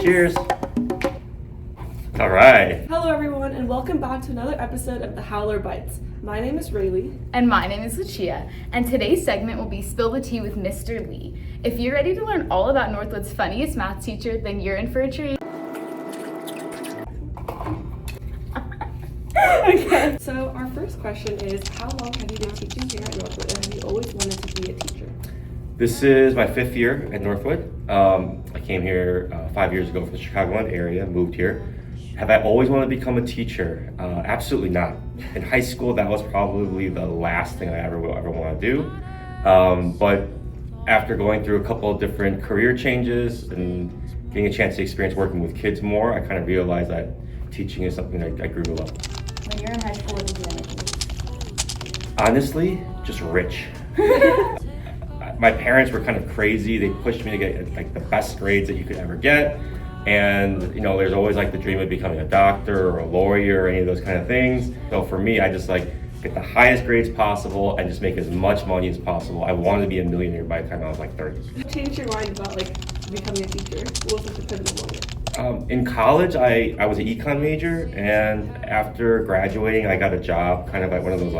Cheers. All right. Hello everyone and welcome back to another episode of the Howler Bites. My name is Rayleigh. And my name is Lucia, and today's segment will be Spill the Tea with Mr. Lee. If you're ready to learn all about Northwood's funniest math teacher, then you're in for a treat. Okay. So our first question is, how long have you been teaching here at Northwood and have you always wanted to be a teacher? This is my 5th year at Northwood. I came here 5 years ago from the Chicagoland area, moved here. Have I always wanted to become a teacher? Absolutely not. In high school, that was probably the last thing I ever want to do. But after going through a couple of different career changes and getting a chance to experience working with kids more, I kind of realized that teaching is something that I grew to love. When you're in high school, what did you want to do? Honestly, just rich. My parents were kind of crazy. They pushed me to get like the best grades that you could ever get. And, you know, there's always like the dream of becoming a doctor or a lawyer or any of those kind of things. So for me, I just like get the highest grades possible and just make as much money as possible. I wanted to be a millionaire by the time I was like 30. What changed your mind about becoming a teacher? What was the pivotal moment? In college, I was an econ major, and after graduating, I got a job kind of at one of those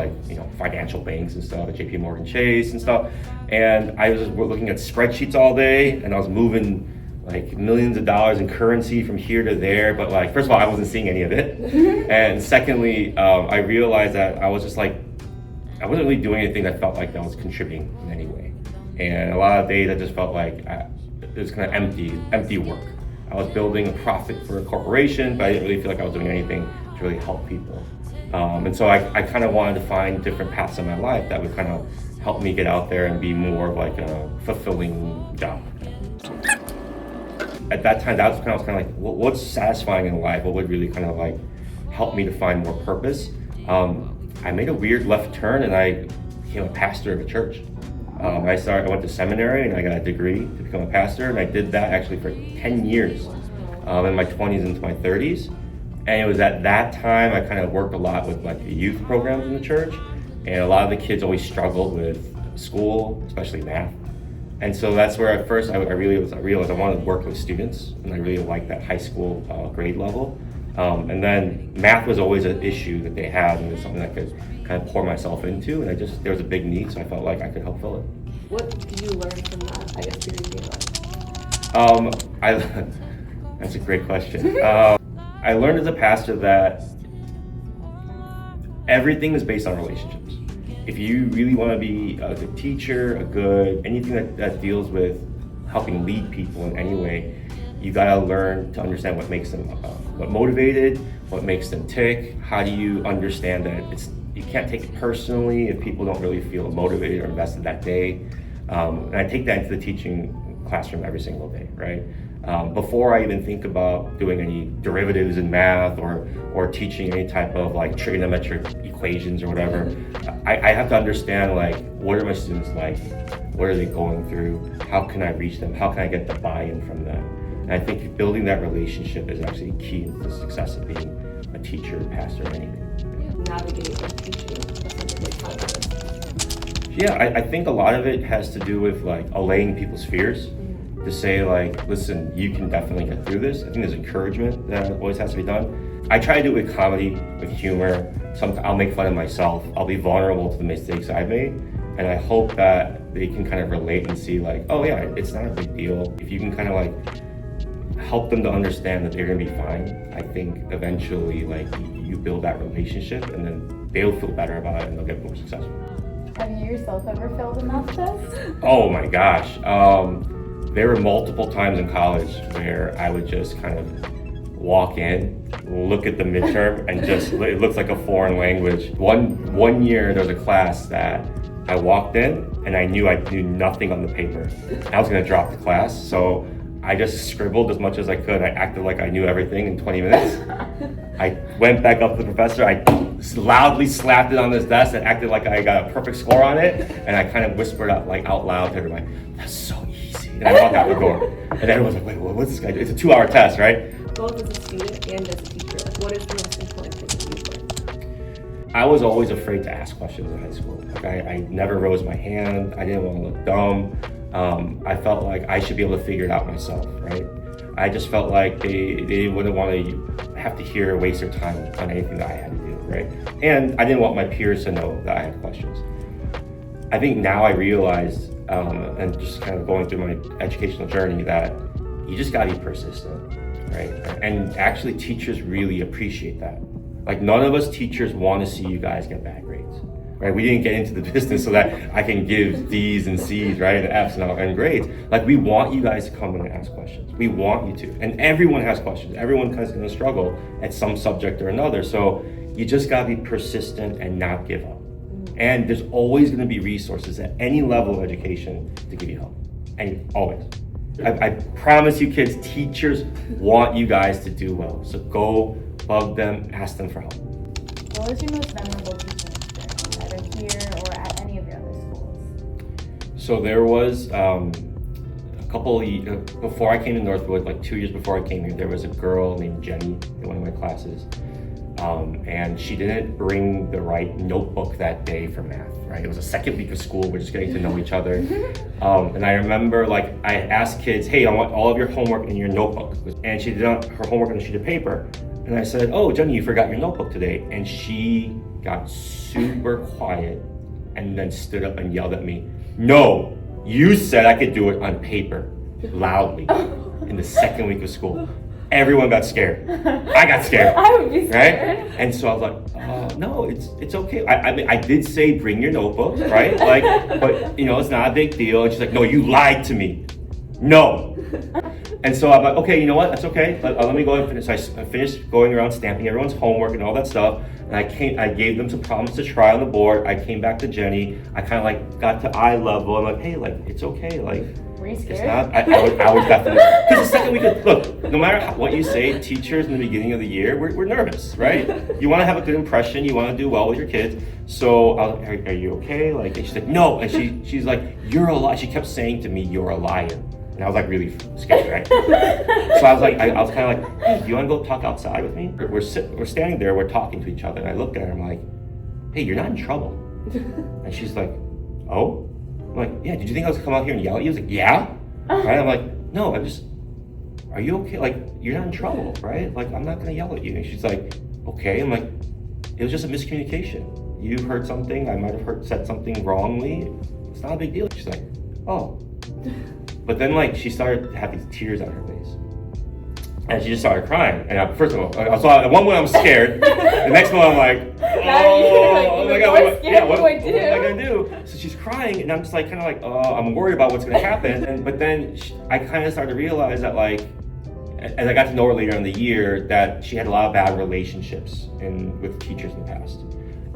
financial banks and stuff, at JP Morgan Chase and stuff. And I was just looking at spreadsheets all day, and I was moving like millions of dollars in currency from here to there. But first of all, I wasn't seeing any of it. And secondly, I realized that I was just I wasn't really doing anything that felt like I was contributing in any way. And a lot of days I just felt like it was kind of empty work. I was building a profit for a corporation, but I didn't really feel like I was doing anything to really help people. And so I kind of wanted to find different paths in my life that would kind of help me get out there and be more of like a fulfilling job. At that time, that was kind of like, what's satisfying in life? What would really kind of like help me to find more purpose? I made a weird left turn and I became a pastor of a church. I went to seminary and I got a degree to become a pastor, and I did that actually for 10 years, in my 20s into my 30s. And it was at that time I kind of worked a lot with like the youth programs in the church, and a lot of the kids always struggled with school, especially math. And so that's where at first I realized I wanted to work with students, and I really liked that high school grade level. And then math was always an issue that they had, and it was something I could kind of pour myself into, and there was a big need, so I felt like I could help fill it. What did you learn from that, I guess, during your life? That's a great question. I learned as a pastor that everything is based on relationships. If you really want to be a good teacher, anything that deals with helping lead people in any way, you gotta learn to understand what makes them motivated, what makes them tick. How do you understand that you can't take it personally if people don't really feel motivated or invested that day. And I take that into the teaching classroom every single day, right? Before I even think about doing any derivatives in math or teaching any type of like trigonometric equations or whatever, I have to understand what are my students like? What are they going through? How can I reach them? How can I get the buy-in from them? And I think building that relationship is actually key to the success of being a teacher, pastor, or anything. Navigate and teaching, that's something that's hard. Yeah, I think a lot of it has to do with allaying people's fears. To say listen, you can definitely get through this. I think there's encouragement that always has to be done. I try to do it with comedy, with humor. I'll make fun of myself. I'll be vulnerable to the mistakes I've made. And I hope that they can kind of relate and see oh yeah, it's not a big deal. If you can kind of help them to understand that they're gonna be fine, I think eventually you build that relationship, and then they'll feel better about it and they'll get more successful. Have you yourself ever failed a math test? Oh my gosh. There were multiple times in college where I would just kind of walk in, look at the midterm, and it looks like a foreign language. One year there was a class that I walked in and I knew nothing on the paper. I was gonna drop the class, so I just scribbled as much as I could. I acted like I knew everything in 20 minutes. I went back up to the professor, I loudly slapped it on his desk and acted like I got a perfect score on it, and I kind of whispered out loud to everybody, "That's so easy." And I walked out the door. And everyone's like, "Wait, what's this guy doing?" It's a 2-hour test, right? Both as a student and as a teacher, what is the most important thing that you've learned? I was always afraid to ask questions in high school. I never rose my hand. I didn't want to look dumb. I felt like I should be able to figure it out myself, right? I just felt like they wouldn't want to have to hear or waste their time on anything that I had to do, right? And I didn't want my peers to know that I had questions. I think now I realize, and just kind of going through my educational journey, that you just gotta be persistent, right? And actually teachers really appreciate that. Like none of us teachers want to see you guys get bad grades, right? We didn't get into the business so that I can give D's and C's, right? And F's and grades. Like we want you guys to come in and ask questions. We want you to. And everyone has questions. Everyone is gonna struggle at some subject or another. So you just gotta be persistent and not give up. And there's always gonna be resources at any level of education to give you help. And always. I promise you kids, teachers want you guys to do well. So go bug them, ask them for help. What was your most memorable teaching experience, either here or at any of your other schools? So there was a couple before I came to Northwood, like 2 years before I came here, there was a girl named Jenny in one of my classes. And she didn't bring the right notebook that day for math, right? It was the second week of school, we're just getting to know each other. And I remember like I asked kids, hey, I want all of your homework in your notebook. And she did her homework on a sheet of paper. And I said, oh, Jenny, you forgot your notebook today. And she got super quiet and then stood up and yelled at me, no, you said I could do it on paper, loudly, in the second week of school. Everyone got scared. I got scared. I would be scared. Right? And so I was like, no, it's okay. I mean, I did say bring your notebooks, right? Like, but you know, it's not a big deal. And she's like, no, you lied to me. No. And so I'm like, okay, you know what? That's okay. Let me go and finish. So I finished going around stamping everyone's homework and all that stuff. And I gave them some problems to try on the board. I came back to Jenny. I kind of like got to eye level. I'm like, hey, like it's okay. Like, were you scared? it's not. I was definitely, because the second week, look, no matter what you say, teachers in the beginning of the year, we're nervous, right? You want to have a good impression. You want to do well with your kids. So I was like, are you okay? Like, and she's like, no. And she's like, you're a liar. She kept saying to me, you're a liar. And I was like really scared, right? So I was like, I was kind of like, hey, do you want to go talk outside with me? We're standing there, we're talking to each other, and I looked at her, I'm like, hey, you're not in trouble. And she's like, oh? I'm like, yeah, did you think I was gonna come out here and yell at you? I was like, yeah? Right? I'm like, no, are you okay? Like, you're not in trouble, right? Like, I'm not gonna yell at you. And she's like, okay. I'm like, it was just a miscommunication. You heard something, I might have said something wrongly. It's not a big deal. She's like, oh. But then like she started to have these tears on her face. And she just started crying. And first of all, so at one point I'm scared. The next one I'm like, oh my God, what am I gonna do? So she's crying and I'm just like, kind of like, I'm worried about what's gonna happen. But then I kind of started to realize that like, as I got to know her later in the year, that she had a lot of bad relationships with teachers in the past.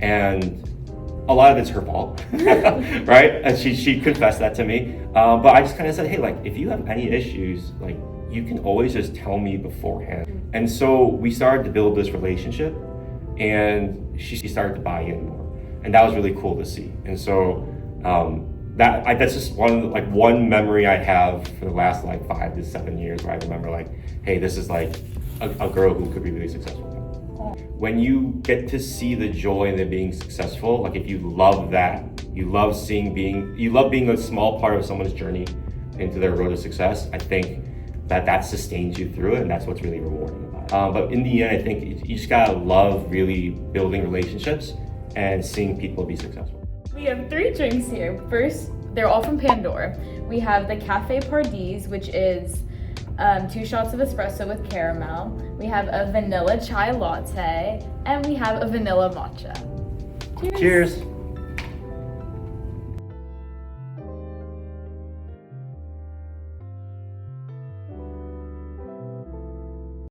And a lot of it's her fault, right? And she confessed that to me. But I just kind of said, hey, like, if you have any issues, like, you can always just tell me beforehand. And so we started to build this relationship, and she started to buy in more. And that was really cool to see. And so that's just one memory I have for the last like 5 to 7 years, where I remember like, hey, this is like a girl who could be really successful. When you get to see the joy in them being successful, like if you love that, you love being a small part of someone's journey into their road to success, I think that sustains you through it, and that's what's really rewarding about it. But in the end, I think you just gotta love really building relationships and seeing people be successful. We have 3 drinks here. First, they're all from Pandora. We have the Cafe Pardis, which is 2 shots of espresso with caramel. We have a vanilla chai latte, and we have a vanilla matcha. Cheers. Cheers.